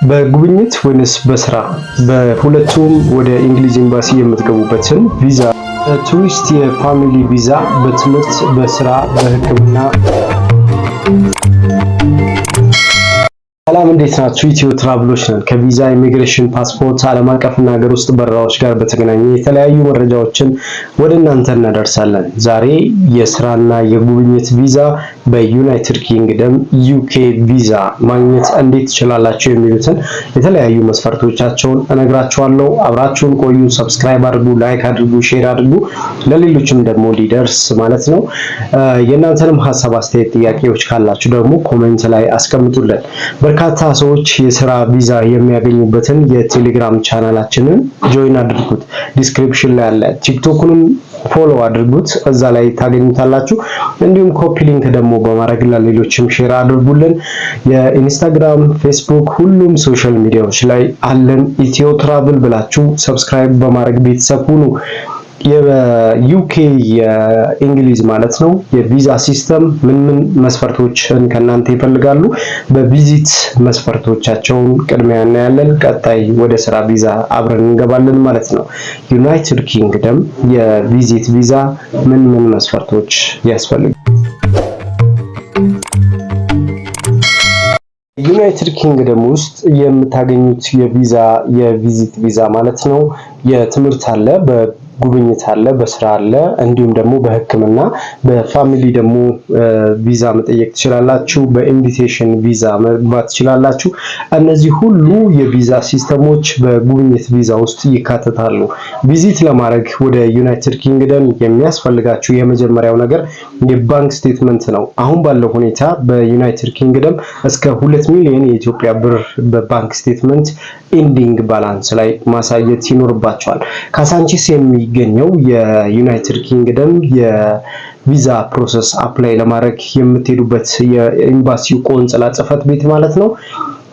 በጉብኝት ወይስ በስራ በሁለቱም ወደ እንግሊዝ ኤምባሲ የምትገቡበትን ቪዛ ቱሪስት የፋሚሊ ቪዛ በትምህርት በስራ በሕክምና ሰላም እንዴት ናችሁ? ኢትዮ ትራቭሎች ነን። ከቪዛ ኢሚግሬሽን፣ ፓስፖርት፣ ዓለም አቀፍና ሀገር ውስጥ በረራዎች ጋር በተገናኘ የተለያዩ መረጃዎችን ወደ እናንተ እናደርሳለን። ዛሬ የስራና የጉብኝት ቪዛ በዩናይትድ ኪንግደም ዩኬ ቪዛ ማግኘት እንዴት ትችላላችሁ የሚሉትን የተለያዩ መስፈርቶቻቸውን እነግራችኋለሁ። አብራችሁን ቆዩ። ሰብስክራይብ አድርጉ፣ ላይክ አድርጉ፣ ሼር አድርጉ፣ ለሌሎችም ደግሞ ሊደርስ ማለት ነው። የእናንተንም ሀሳብ አስተያየት፣ ጥያቄዎች ካላችሁ ደግሞ ኮሜንት ላይ አስቀምጡልን። በርካታ ሰዎች የስራ ቪዛ የሚያገኙበትን የቴሌግራም ቻናላችንን ጆይን አድርጉት። ዲስክሪፕሽን ላይ አለ። ቲክቶክንም ፎሎ አድርጉት፣ እዛ ላይ ታገኙታላችሁ። እንዲሁም ኮፒ ሊንክ ደግሞ በማድረግ ለሌሎችም ሼር አድርጉልን። የኢንስታግራም፣ ፌስቡክ ሁሉም ሶሻል ሚዲያዎች ላይ አለን። ኢትዮ ትራቭል ብላችሁ ሰብስክራይብ በማድረግ ቤተሰብ ሁኑ። የዩኬ የእንግሊዝ ማለት ነው የቪዛ ሲስተም ምን መስፈርቶችን ከናንተ ይፈልጋሉ? በቪዚት መስፈርቶቻቸውን ቅድሚያ እናያለን። ቀጣይ ወደ ስራ ቪዛ አብረን እንገባለን ማለት ነው። ዩናይትድ ኪንግደም የቪዚት ቪዛ ምን መስፈርቶች ያስፈልጋሉ? ዩናይትድ ኪንግደም ውስጥ የምታገኙት የቪዚት ቪዛ ማለት ነው የትምህርት አለ፣ ጉብኝት አለ፣ በስራ አለ፣ እንዲሁም ደግሞ በሕክምና በፋሚሊ ደግሞ ቪዛ መጠየቅ ትችላላችሁ። በኢንቪቴሽን ቪዛ መግባት ትችላላችሁ። እነዚህ ሁሉ የቪዛ ሲስተሞች በጉብኝት ቪዛ ውስጥ ይካተታሉ። ቪዚት ለማድረግ ወደ ዩናይትድ ኪንግደም የሚያስፈልጋችሁ የመጀመሪያው ነገር የባንክ ስቴትመንት ነው። አሁን ባለው ሁኔታ በዩናይትድ ኪንግደም እስከ 2 ሚሊዮን የኢትዮጵያ ብር በባንክ ስቴትመንት ኢንዲንግ ባላንስ ላይ ማሳየት ይኖርባቸዋል። ካሳንቺስ የሚገኘው የዩናይትድ ኪንግደም የቪዛ ፕሮሰስ አፕላይ ለማድረግ የምትሄዱበት የኤምባሲው ቆንጽላ ጽሕፈት ቤት ማለት ነው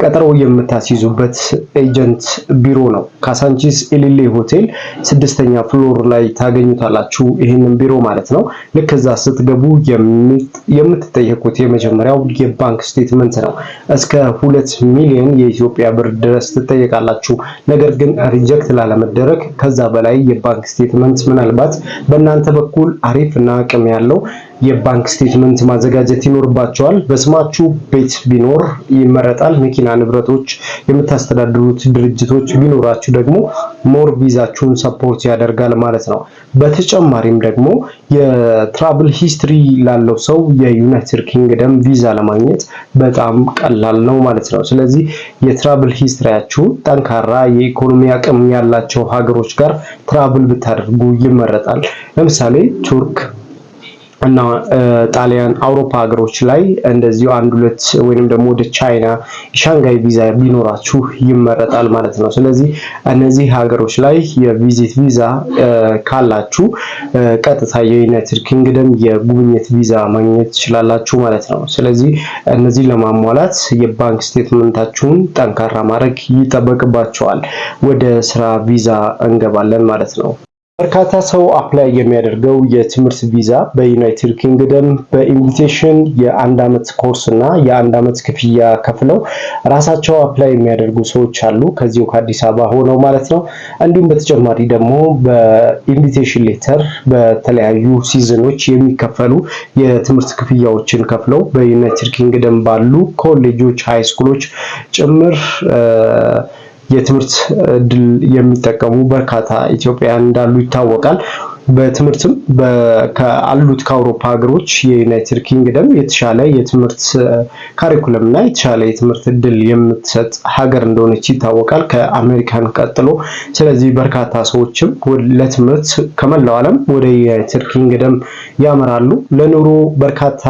ቀጠሮ የምታስይዙበት ኤጀንት ቢሮ ነው። ካሳንቺስ ኤሊሌ ሆቴል 6ኛ ፍሎር ላይ ታገኙታላችሁ ይሄንን ቢሮ ማለት ነው። ልክ እዛ ስትገቡ የምትጠየቁት የመጀመሪያው የባንክ ስቴትመንት ነው። እስከ 2 ሚሊዮን የኢትዮጵያ ብር ድረስ ትጠየቃላችሁ። ነገር ግን ሪጀክት ላለመደረግ ከዛ በላይ የባንክ ስቴትመንት ምናልባት በእናንተ በኩል አሪፍ እና አቅም ያለው የባንክ ስቴትመንት ማዘጋጀት ይኖርባቸዋል። በስማችሁ ቤት ቢኖር ይመረጣል። መኪና፣ ንብረቶች የምታስተዳድሩት ድርጅቶች ቢኖራችሁ ደግሞ ሞር ቪዛችሁን ሰፖርት ያደርጋል ማለት ነው። በተጨማሪም ደግሞ የትራቭል ሂስትሪ ላለው ሰው የዩናይትድ ኪንግደም ቪዛ ለማግኘት በጣም ቀላል ነው ማለት ነው። ስለዚህ የትራቭል ሂስትሪያችሁ ጠንካራ የኢኮኖሚ አቅም ያላቸው ሀገሮች ጋር ትራቭል ብታደርጉ ይመረጣል። ለምሳሌ ቱርክ እና ጣሊያን፣ አውሮፓ ሀገሮች ላይ እንደዚሁ 1-2 ወይንም ደግሞ ወደ ቻይና ሻንጋይ ቪዛ ቢኖራችሁ ይመረጣል ማለት ነው። ስለዚህ እነዚህ ሀገሮች ላይ የቪዚት ቪዛ ካላችሁ ቀጥታ የዩናይትድ ኪንግደም የጉብኝት ቪዛ ማግኘት ትችላላችሁ ማለት ነው። ስለዚህ እነዚህ ለማሟላት የባንክ ስቴትመንታችሁን ጠንካራ ማድረግ ይጠበቅባቸዋል። ወደ ስራ ቪዛ እንገባለን ማለት ነው። በርካታ ሰው አፕላይ የሚያደርገው የትምህርት ቪዛ በዩናይትድ ኪንግደም በኢንቪቴሽን የ1 ዓመት ኮርስ እና የ1 ዓመት ክፍያ ከፍለው ራሳቸው አፕላይ የሚያደርጉ ሰዎች አሉ፣ ከዚሁ ከአዲስ አበባ ሆነው ማለት ነው። እንዲሁም በተጨማሪ ደግሞ በኢንቪቴሽን ሌተር በተለያዩ ሲዝኖች የሚከፈሉ የትምህርት ክፍያዎችን ከፍለው በዩናይትድ ኪንግደም ባሉ ኮሌጆች፣ ሃይ ስኩሎች ጭምር የትምህርት እድል የሚጠቀሙ በርካታ ኢትዮጵያውያን እንዳሉ ይታወቃል። በትምህርትም ካሉት ከአውሮፓ ሀገሮች የዩናይትድ ኪንግደም የተሻለ የትምህርት ካሪኩለም እና የተሻለ የትምህርት እድል የምትሰጥ ሀገር እንደሆነች ይታወቃል ከአሜሪካን ቀጥሎ። ስለዚህ በርካታ ሰዎችም ለትምህርት ከመላው ዓለም ወደ ዩናይትድ ኪንግደም ያመራሉ። ለኑሮ በርካታ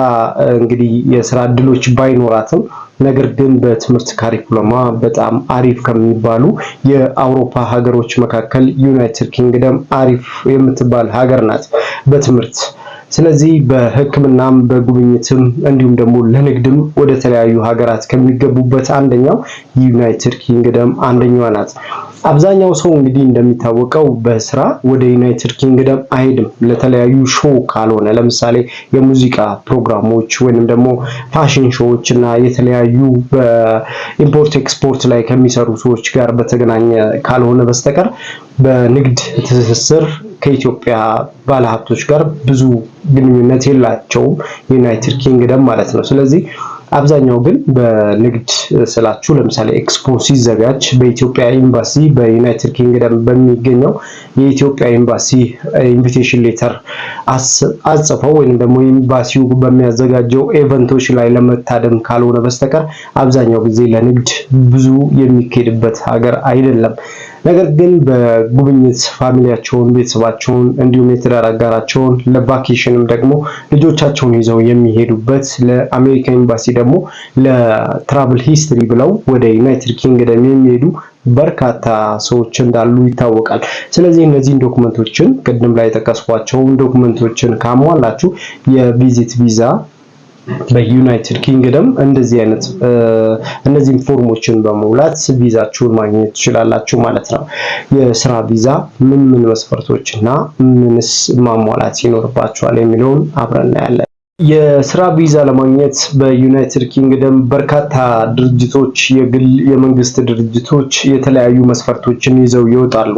እንግዲህ የስራ እድሎች ባይኖራትም ነገር ግን በትምህርት ካሪኩለማ በጣም አሪፍ ከሚባሉ የአውሮፓ ሀገሮች መካከል ዩናይትድ ኪንግደም አሪፍ የምትባል ሀገር ናት በትምህርት። ስለዚህ በሕክምናም በጉብኝትም እንዲሁም ደግሞ ለንግድም ወደ ተለያዩ ሀገራት ከሚገቡበት አንደኛው ዩናይትድ ኪንግደም አንደኛዋ ናት። አብዛኛው ሰው እንግዲህ እንደሚታወቀው በስራ ወደ ዩናይትድ ኪንግደም አይሄድም ለተለያዩ ሾው ካልሆነ፣ ለምሳሌ የሙዚቃ ፕሮግራሞች ወይንም ደግሞ ፋሽን ሾዎች እና የተለያዩ በኢምፖርት ኤክስፖርት ላይ ከሚሰሩ ሰዎች ጋር በተገናኘ ካልሆነ በስተቀር በንግድ ትስስር ከኢትዮጵያ ባለሀብቶች ጋር ብዙ ግንኙነት የላቸውም ዩናይትድ ኪንግደም ማለት ነው። ስለዚህ አብዛኛው ግን በንግድ ስላችሁ ለምሳሌ ኤክስፖ ሲዘጋጅ በኢትዮጵያ ኤምባሲ በዩናይትድ ኪንግደም በሚገኘው የኢትዮጵያ ኤምባሲ ኢንቪቴሽን ሌተር አጽፈው ወይንም ደግሞ ኤምባሲው በሚያዘጋጀው ኢቨንቶች ላይ ለመታደም ካልሆነ በስተቀር አብዛኛው ጊዜ ለንግድ ብዙ የሚኬድበት ሀገር አይደለም። ነገር ግን በጉብኝት ፋሚሊያቸውን፣ ቤተሰባቸውን እንዲሁም የትዳር አጋራቸውን ለቫኬሽንም ደግሞ ልጆቻቸውን ይዘው የሚሄዱበት ለአሜሪካ ኤምባሲ ደግሞ ለትራቭል ሂስትሪ ብለው ወደ ዩናይትድ ኪንግደም የሚሄዱ በርካታ ሰዎች እንዳሉ ይታወቃል። ስለዚህ እነዚህን ዶክመንቶችን ቅድም ላይ የጠቀስኳቸውን ዶክመንቶችን ካሟላችሁ የቪዚት ቪዛ በዩናይትድ ኪንግደም እነዚህን ፎርሞችን በመሙላት ቪዛችሁን ማግኘት ትችላላችሁ ማለት ነው። የስራ ቪዛ ምን መስፈርቶችና ምንስ ማሟላት ይኖርባችኋል የሚለውን አብረን እናያለን። የስራ ቪዛ ለማግኘት በዩናይትድ ኪንግደም በርካታ ድርጅቶች፣ የግል የመንግስት ድርጅቶች የተለያዩ መስፈርቶችን ይዘው ይወጣሉ።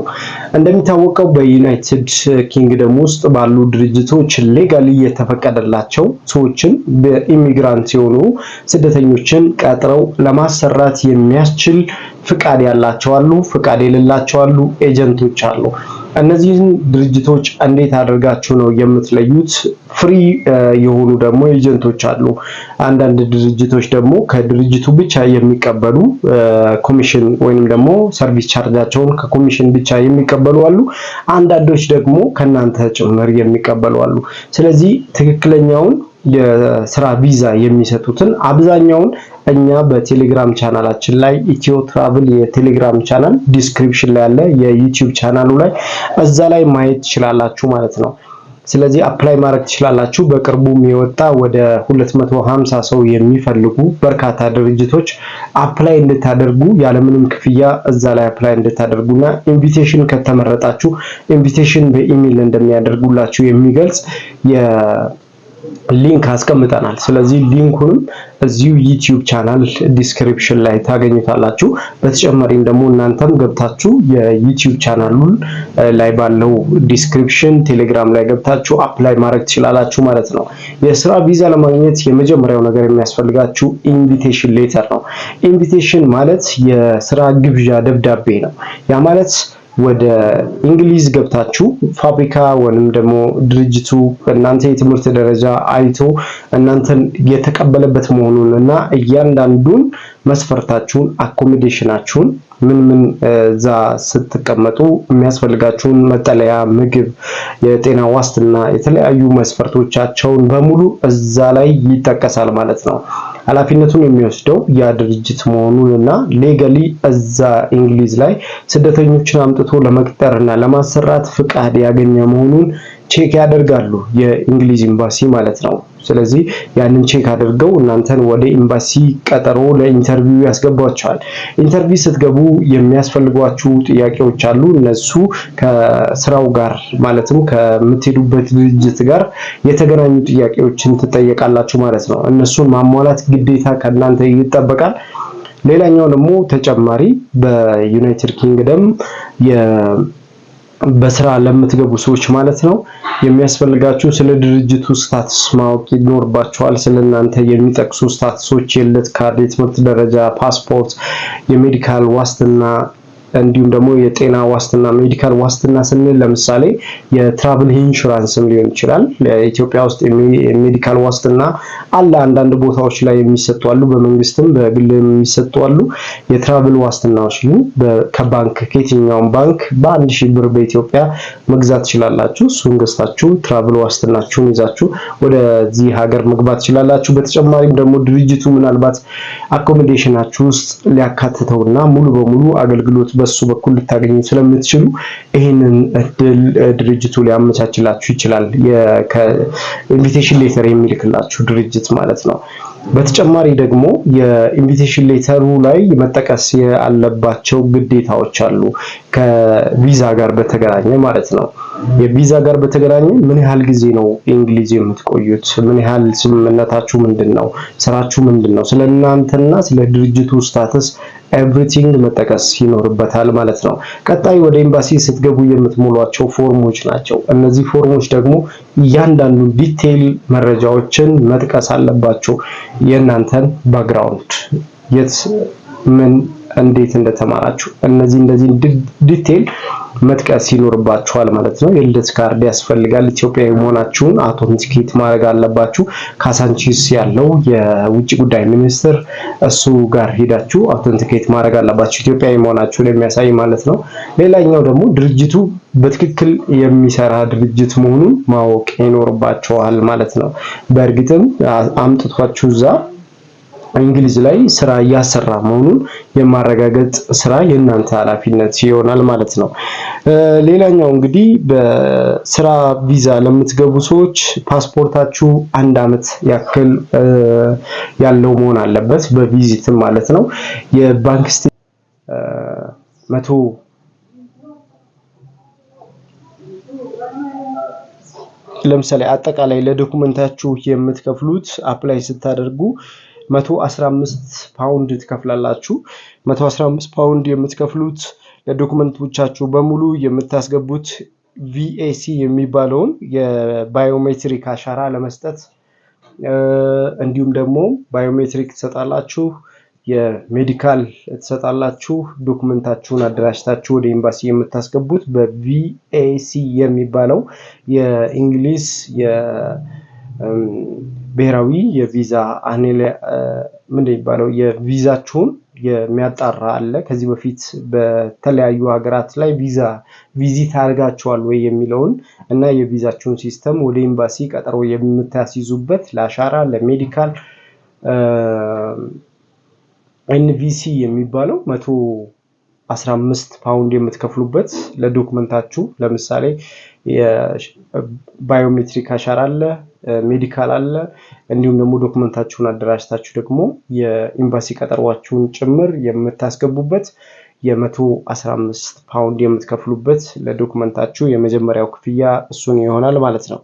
እንደሚታወቀው በዩናይትድ ኪንግደም ውስጥ ባሉ ድርጅቶች ሌጋሊ የተፈቀደላቸው ሰዎችን በኢሚግራንት የሆኑ ስደተኞችን ቀጥረው ለማሰራት የሚያስችል ፍቃድ ያላቸው አሉ፣ ፍቃድ የሌላቸው አሉ፣ ኤጀንቶች አሉ። እነዚህን ድርጅቶች እንዴት አድርጋችሁ ነው የምትለዩት? ፍሪ የሆኑ ደግሞ ኤጀንቶች አሉ። አንዳንድ ድርጅቶች ደግሞ ከድርጅቱ ብቻ የሚቀበሉ ኮሚሽን ወይንም ደግሞ ሰርቪስ ቻርጃቸውን ከኮሚሽን ብቻ የሚቀበሉ አሉ። አንዳንዶች ደግሞ ከናንተ ጭምር የሚቀበሉ አሉ። ስለዚህ ትክክለኛውን የስራ ቪዛ የሚሰጡትን አብዛኛውን እኛ በቴሌግራም ቻናላችን ላይ ኢትዮ ትራቭል የቴሌግራም ቻናል ዲስክሪፕሽን ላይ ያለ የዩቲዩብ ቻናሉ ላይ እዛ ላይ ማየት ትችላላችሁ ማለት ነው። ስለዚህ አፕላይ ማድረግ ትችላላችሁ። በቅርቡም የወጣ ወደ 250 ሰው የሚፈልጉ በርካታ ድርጅቶች አፕላይ እንድታደርጉ ያለምንም ክፍያ እዛ ላይ አፕላይ እንድታደርጉና ኢንቪቴሽን ከተመረጣችሁ ኢንቪቴሽን በኢሜል እንደሚያደርጉላችሁ የሚገልጽ ሊንክ አስቀምጠናል። ስለዚህ ሊንኩንም እዚሁ ዩቲዩብ ቻናል ዲስክሪፕሽን ላይ ታገኙታላችሁ። በተጨማሪም ደግሞ እናንተም ገብታችሁ የዩቲዩብ ቻናሉን ላይ ባለው ዲስክሪፕሽን ቴሌግራም ላይ ገብታችሁ አፕላይ ማድረግ ትችላላችሁ ማለት ነው። የስራ ቪዛ ለማግኘት የመጀመሪያው ነገር የሚያስፈልጋችሁ ኢንቪቴሽን ሌተር ነው። ኢንቪቴሽን ማለት የስራ ግብዣ ደብዳቤ ነው። ያ ማለት ወደ እንግሊዝ ገብታችሁ ፋብሪካ ወይንም ደግሞ ድርጅቱ እናንተ የትምህርት ደረጃ አይቶ እናንተን የተቀበለበት መሆኑን እና እያንዳንዱን መስፈርታችሁን አኮሞዴሽናችሁን ምን እዛ ስትቀመጡ የሚያስፈልጋችሁን መጠለያ፣ ምግብ፣ የጤና ዋስትና የተለያዩ መስፈርቶቻቸውን በሙሉ እዛ ላይ ይጠቀሳል ማለት ነው። ኃላፊነቱን የሚወስደው ያ ድርጅት መሆኑንና ሌጋሊ እዛ እንግሊዝ ላይ ስደተኞችን አምጥቶ ለመቅጠርና ለማሰራት ፍቃድ ያገኘ መሆኑን ቼክ ያደርጋሉ የእንግሊዝ ኤምባሲ ማለት ነው። ስለዚህ ያንን ቼክ አድርገው እናንተን ወደ ኤምባሲ ቀጠሮ ለኢንተርቪው ያስገቧቸዋል። ኢንተርቪው ስትገቡ የሚያስፈልጓችሁ ጥያቄዎች አሉ። እነሱ ከስራው ጋር ማለትም ከምትሄዱበት ድርጅት ጋር የተገናኙ ጥያቄዎችን ትጠየቃላችሁ ማለት ነው። እነሱን ማሟላት ግዴታ ከእናንተ ይጠበቃል። ሌላኛው ደግሞ ተጨማሪ በዩናይትድ ኪንግደም በስራ ለምትገቡ ሰዎች ማለት ነው የሚያስፈልጋችሁ ስለ ድርጅቱ ስታትስ ማወቅ ይኖርባችኋል። ስለናንተ የሚጠቅሱ ስታትሶች የልደት ካርድ፣ የትምህርት ደረጃ፣ ፓስፖርት፣ የሜዲካል ዋስትና እንዲሁም ደግሞ የጤና ዋስትና። ሜዲካል ዋስትና ስንል ለምሳሌ የትራቭል ኢንሹራንስም ሊሆን ይችላል። ኢትዮጵያ ውስጥ የሜዲካል ዋስትና አለ። አንዳንድ ቦታዎች ላይ የሚሰጡ አሉ፣ በመንግስትም በግል የሚሰጡ አሉ። የትራቭል ዋስትናዎች ግን ከባንክ ከየትኛውም ባንክ በ1000 ብር በኢትዮጵያ መግዛት ትችላላችሁ። እሱን ገዝታችሁ ትራቭል ዋስትናችሁን ይዛችሁ ወደዚህ ሀገር መግባት ትችላላችሁ። በተጨማሪም ደግሞ ድርጅቱ ምናልባት አኮሞዴሽናችሁ ውስጥ ሊያካትተውና ሙሉ በሙሉ አገልግሎት በሱ በኩል ልታገኙ ስለምትችሉ ይሄንን እድል ድርጅቱ ሊያመቻችላችሁ ይችላል። ከኢንቪቴሽን ሌተር የሚልክላችሁ ድርጅት ማለት ነው። በተጨማሪ ደግሞ የኢንቪቴሽን ሌተሩ ላይ መጠቀስ ያለባቸው ግዴታዎች አሉ፣ ከቪዛ ጋር በተገናኘ ማለት ነው። የቪዛ ጋር በተገናኘ ምን ያህል ጊዜ ነው እንግሊዝ የምትቆዩት? ምን ያህል ስምምነታችሁ ምንድነው? ስራችሁ ምንድነው? ስለእናንተና ስለ ድርጅቱ ስታተስ ኤቭሪቲንግ መጠቀስ ይኖርበታል ማለት ነው። ቀጣይ ወደ ኤምባሲ ስትገቡ የምትሞሏቸው ፎርሞች ናቸው። እነዚህ ፎርሞች ደግሞ እያንዳንዱ ዲቴይል መረጃዎችን መጥቀስ አለባቸው። የእናንተን ባክግራውንድ፣ የት ምን እንዴት እንደተማራችሁ እንደዚህ ዲቴይል መጥቀስ ይኖርባችኋል ማለት ነው። የልደት ካርድ ያስፈልጋል። ኢትዮጵያዊ መሆናችሁን አውተንቲኬት ማድረግ አለባችሁ። ካሳንቺስ ያለው የውጭ ጉዳይ ሚኒስትር እሱ ጋር ሄዳችሁ አውተንቲኬት ማድረግ አለባችሁ፣ ኢትዮጵያዊ መሆናችሁን የሚያሳይ ማለት ነው። ሌላኛው ደግሞ ድርጅቱ በትክክል የሚሰራ ድርጅት መሆኑን ማወቅ ይኖርባችኋል ማለት ነው። በእርግጥም አምጥቷችሁ እዛ እንግሊዝ ላይ ስራ እያሰራ መሆኑን የማረጋገጥ ስራ የእናንተ ኃላፊነት ይሆናል ማለት ነው። ሌላኛው እንግዲህ በስራ ቪዛ ለምትገቡ ሰዎች ፓስፖርታችሁ 1 ዓመት ያክል ያለው መሆን አለበት፣ በቪዚትም ማለት ነው። የባንክ ለምሳሌ አጠቃላይ ለዶኩመንታችሁ የምትከፍሉት አፕላይ ስታደርጉ 115 ፓውንድ ትከፍላላችሁ። 115 ፓውንድ የምትከፍሉት ለዶኩመንቶቻችሁ በሙሉ የምታስገቡት ቪኤሲ የሚባለውን የባዮሜትሪክ አሻራ ለመስጠት እንዲሁም ደግሞ ባዮሜትሪክ ትሰጣላችሁ፣ የሜዲካል ትሰጣላችሁ። ዶኩመንታችሁን አደራጅታችሁ ወደ ኤምባሲ የምታስገቡት በቪኤሲ የሚባለው የእንግሊዝ ብሔራዊ የቪዛ ምንድን የሚባለው የቪዛችሁን የሚያጣራ አለ። ከዚህ በፊት በተለያዩ ሀገራት ላይ ቪዚት አድርጋችኋል ወይ የሚለውን እና የቪዛችሁን ሲስተም ወደ ኤምባሲ ቀጠሮ የምታስይዙበት ለአሻራ፣ ለሜዲካል ኤንቪሲ የሚባለው 115 ፓውንድ የምትከፍሉበት ለዶክመንታችሁ። ለምሳሌ የባዮሜትሪክ አሻራ አለ፣ ሜዲካል አለ። እንዲሁም ደግሞ ዶክመንታችሁን አደራጅታችሁ ደግሞ የኤምባሲ ቀጠሯችሁን ጭምር የምታስገቡበት የ115 ፓውንድ የምትከፍሉበት ለዶክመንታችሁ የመጀመሪያው ክፍያ እሱን ይሆናል ማለት ነው።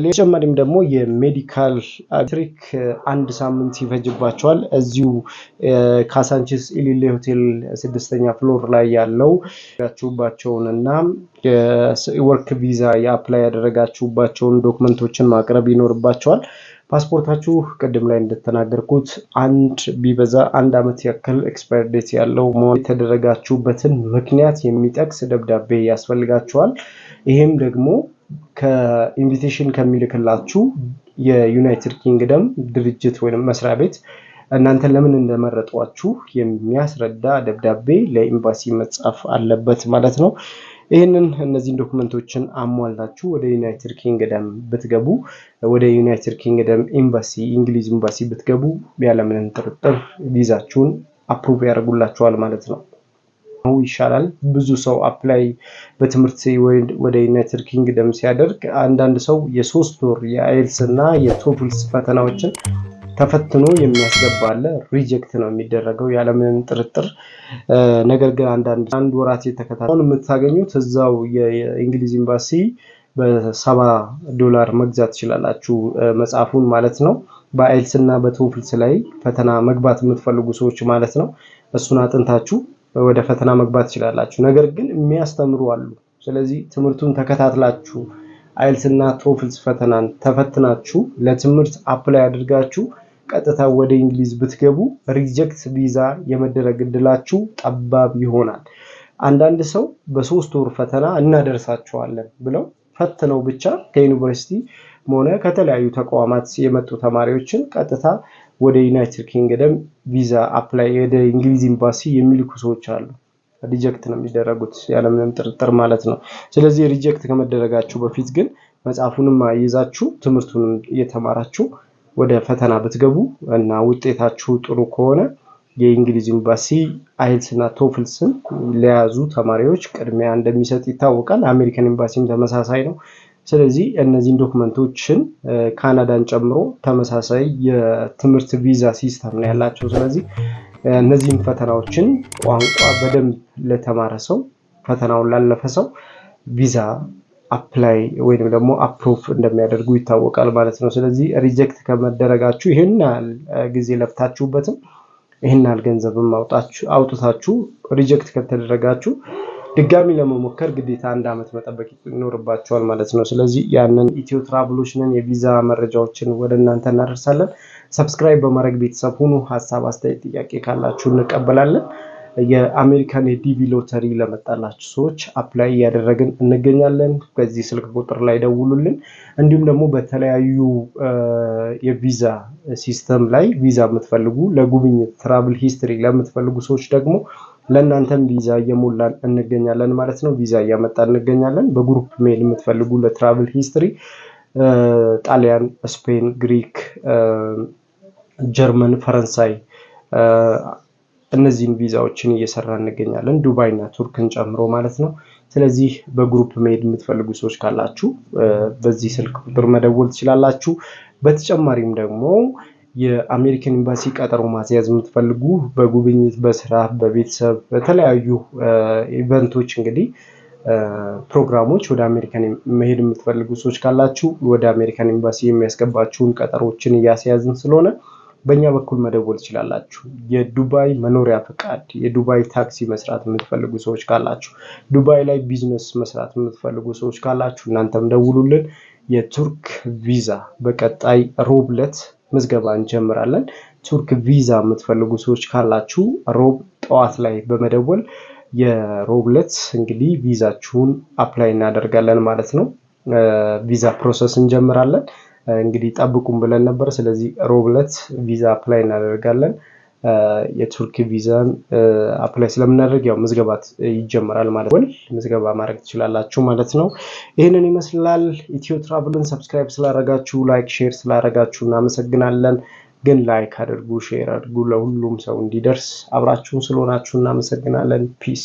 ለተጨማሪም ደግሞ የሜዲካል ትሪክ 1 ሳምንት ይፈጅባቸዋል። እዚሁ ካሳንቺስ ኢሊሌ ሆቴል 6ኛ ፍሎር ላይ ያለው ያችሁባቸውንና የወርክ ቪዛ የአፕላይ ያደረጋችሁባቸውን ዶክመንቶችን ማቅረብ ይኖርባቸዋል። ፓስፖርታችሁ ቅድም ላይ እንደተናገርኩት ቢበዛ 1 ዓመት ያክል ኤክስፓየር ዴት ያለው መሆን የተደረጋችሁበትን ምክንያት የሚጠቅስ ደብዳቤ ያስፈልጋችኋል። ይሄም ደግሞ ከኢንቪቴሽን ከሚልክላችሁ የዩናይትድ ኪንግደም ድርጅት ወይም መስሪያ ቤት እናንተን ለምን እንደመረጧችሁ የሚያስረዳ ደብዳቤ ለኤምባሲ መጻፍ አለበት ማለት ነው። እነዚህን ዶክመንቶችን አሟላችሁ ወደ ዩናይትድ ኪንግደም ብትገቡ፣ ወደ ዩናይትድ ኪንግደም ኤምባሲ እንግሊዝ ኤምባሲ ብትገቡ ያለምንም ጥርጥር ቪዛችሁን አፕሩቭ ያደርጉላችኋል ማለት ነው። ይሻላል። ብዙ ሰው አፕላይ በትምህርት ወደ ዩናይትድ ኪንግደም ሲያደርግ አንዳንድ ሰው የ3 ወር የአይልስ እና የቶፍልስ ፈተናዎችን ተፈትኖ የሚያስገባ አለ። ሪጀክት ነው የሚደረገው ያለምንም ጥርጥር። ነገር ግን አንድ ወራት የተከታተሉን የምታገኙት እዛው የእንግሊዝ ኤምባሲ $70 መግዛት ትችላላችሁ መጽሐፉን ማለት ነው። በአይልስ እና በቶፍልስ ላይ ፈተና መግባት የምትፈልጉ ሰዎች ማለት ነው። እሱን አጥንታችሁ ወደ ፈተና መግባት ትችላላችሁ። ነገር ግን የሚያስተምሩ አሉ። ስለዚህ ትምህርቱን ተከታትላችሁ አይልስ እና ቶፍልስ ፈተናን ተፈትናችሁ ለትምህርት አፕላይ አድርጋችሁ ቀጥታ ወደ እንግሊዝ ብትገቡ ሪጀክት ቪዛ የመደረግ እድላችሁ ጠባብ ይሆናል። አንዳንድ ሰው በ3 ወር ፈተና እናደርሳቸዋለን ብለው ፈትነው ብቻ ከዩኒቨርሲቲ ሆነ ከተለያዩ ተቋማት የመጡ ተማሪዎችን ቀጥታ ወደ ዩናይትድ ኪንግደም ቪዛ አፕላይ ወደ እንግሊዝ ኤምባሲ የሚልኩ ሰዎች አሉ። ሪጀክት ነው የሚደረጉት ያለምንም ጥርጥር ማለት ነው። ስለዚህ ሪጀክት ከመደረጋችሁ በፊት ግን መጽሐፉንም ይዛችሁ ትምህርቱንም እየተማራችሁ ወደ ፈተና ብትገቡ እና ውጤታችሁ ጥሩ ከሆነ የእንግሊዝ ኤምባሲ አይልስና ቶፍልስን ለያዙ ተማሪዎች ቅድሚያ እንደሚሰጥ ይታወቃል። አሜሪካን ኤምባሲም ተመሳሳይ ነው። ስለዚህ እነዚህን ዶክመንቶችን ካናዳን ጨምሮ ተመሳሳይ የትምህርት ቪዛ ሲስተም ነው ያላቸው። ስለዚህ እነዚህን ፈተናዎችን ቋንቋ በደንብ ለተማረ ሰው ፈተናውን ላለፈ ሰው ቪዛ አፕላይ ወይንም ደግሞ አፕሩቭ እንደሚያደርጉ ይታወቃል ማለት ነው። ስለዚህ ሪጀክት ከመደረጋችሁ ይሄን ጊዜ ለፍታችሁበትም ይሄን ገንዘብም አውጥታችሁ ሪጀክት ከተደረጋችሁ ድጋሚ ለመሞከር ግዴታ 1 ዓመት መጠበቅ ይኖርባችኋል ማለት ነው። ስለዚህ ያንን ኢትዮ ትራቭሎችንን የቪዛ መረጃዎችን ወደ እናንተ እናደርሳለን። ሰብስክራይብ በማድረግ ቤተሰብ ሁኑ። ሐሳብ፣ አስተያየት፣ ጥያቄ ካላችሁ እንቀበላለን። የአሜሪካን የዲቪ ሎተሪ ለመጣላችሁ ሰዎች አፕላይ ያደረግን እንገኛለን። በዚህ ስልክ ቁጥር ላይ ደውሉልን። እንዲሁም ደግሞ በተለያዩ የቪዛ ሲስተም ላይ ቪዛ የምትፈልጉ ለጉብኝት ትራቭል ሂስትሪ ለምትፈልጉ ሰዎች ደግሞ ለእናንተም ቪዛ እየሞላን እንገኛለን ማለት ነው። ቪዛ እያመጣን እንገኛለን። በግሩፕ ሜል የምትፈልጉ ለትራቭል ሂስትሪ ጣሊያን፣ ስፔን፣ ግሪክ፣ ጀርመን፣ ፈረንሳይ እነዚህን ቪዛዎችን እየሰራን እንገኛለን። ዱባይ እና ቱርክን ጨምሮ ማለት ነው። ስለዚህ በግሩፕ መሄድ የምትፈልጉ ሰዎች ካላችሁ በዚህ ስልክ ቁጥር መደወል ትችላላችሁ። በተጨማሪም ደግሞ የአሜሪካን ኤምባሲ ቀጠሮ ማስያዝ የምትፈልጉ በጉብኝት፣ በስራ፣ በቤተሰብ በተለያዩ ኢቨንቶች እንግዲህ ፕሮግራሞች ወደ አሜሪካን መሄድ የምትፈልጉ ሰዎች ካላችሁ ወደ አሜሪካን ኤምባሲ የሚያስገባችሁን ቀጠሮችን እያስያዝን ስለሆነ በእኛ በኩል መደወል ትችላላችሁ። የዱባይ መኖሪያ ፈቃድ፣ የዱባይ ታክሲ መስራት የምትፈልጉ ሰዎች ካላችሁ፣ ዱባይ ላይ ቢዝነስ መስራት የምትፈልጉ ሰዎች ካላችሁ እናንተም ደውሉልን። የቱርክ ቪዛ በቀጣይ ሮብ ዕለት ምዝገባ እንጀምራለን። ቱርክ ቪዛ የምትፈልጉ ሰዎች ካላችሁ ሮብ ጠዋት ላይ በመደወል የሮብ ዕለት እንግዲህ ቪዛችሁን አፕላይ እናደርጋለን ማለት ነው። ቪዛ ፕሮሰስ እንጀምራለን። እንግዲህ ጠብቁም ብለን ነበር። ስለዚህ ሮብ ዕለት ቪዛ አፕላይ እናደርጋለን። የቱርክ ቪዛን አፕላይ ስለምናደርግ ያው ምዝገባት ይጀምራል ማለት ነው። ምዝገባ ማድረግ ትችላላችሁ ማለት ነው። ይሄንን ይመስላል። ኢትዮ ትራቭልን ሰብስክራይብ ስላደረጋችሁ፣ ላይክ፣ ሼር ስላደረጋችሁ እናመሰግናለን። ግን ላይክ አድርጉ፣ ሼር አድርጉ፣ ለሁሉም ሰው እንዲደርስ አብራችሁን ስለሆናችሁ እናመሰግናለን። ፒስ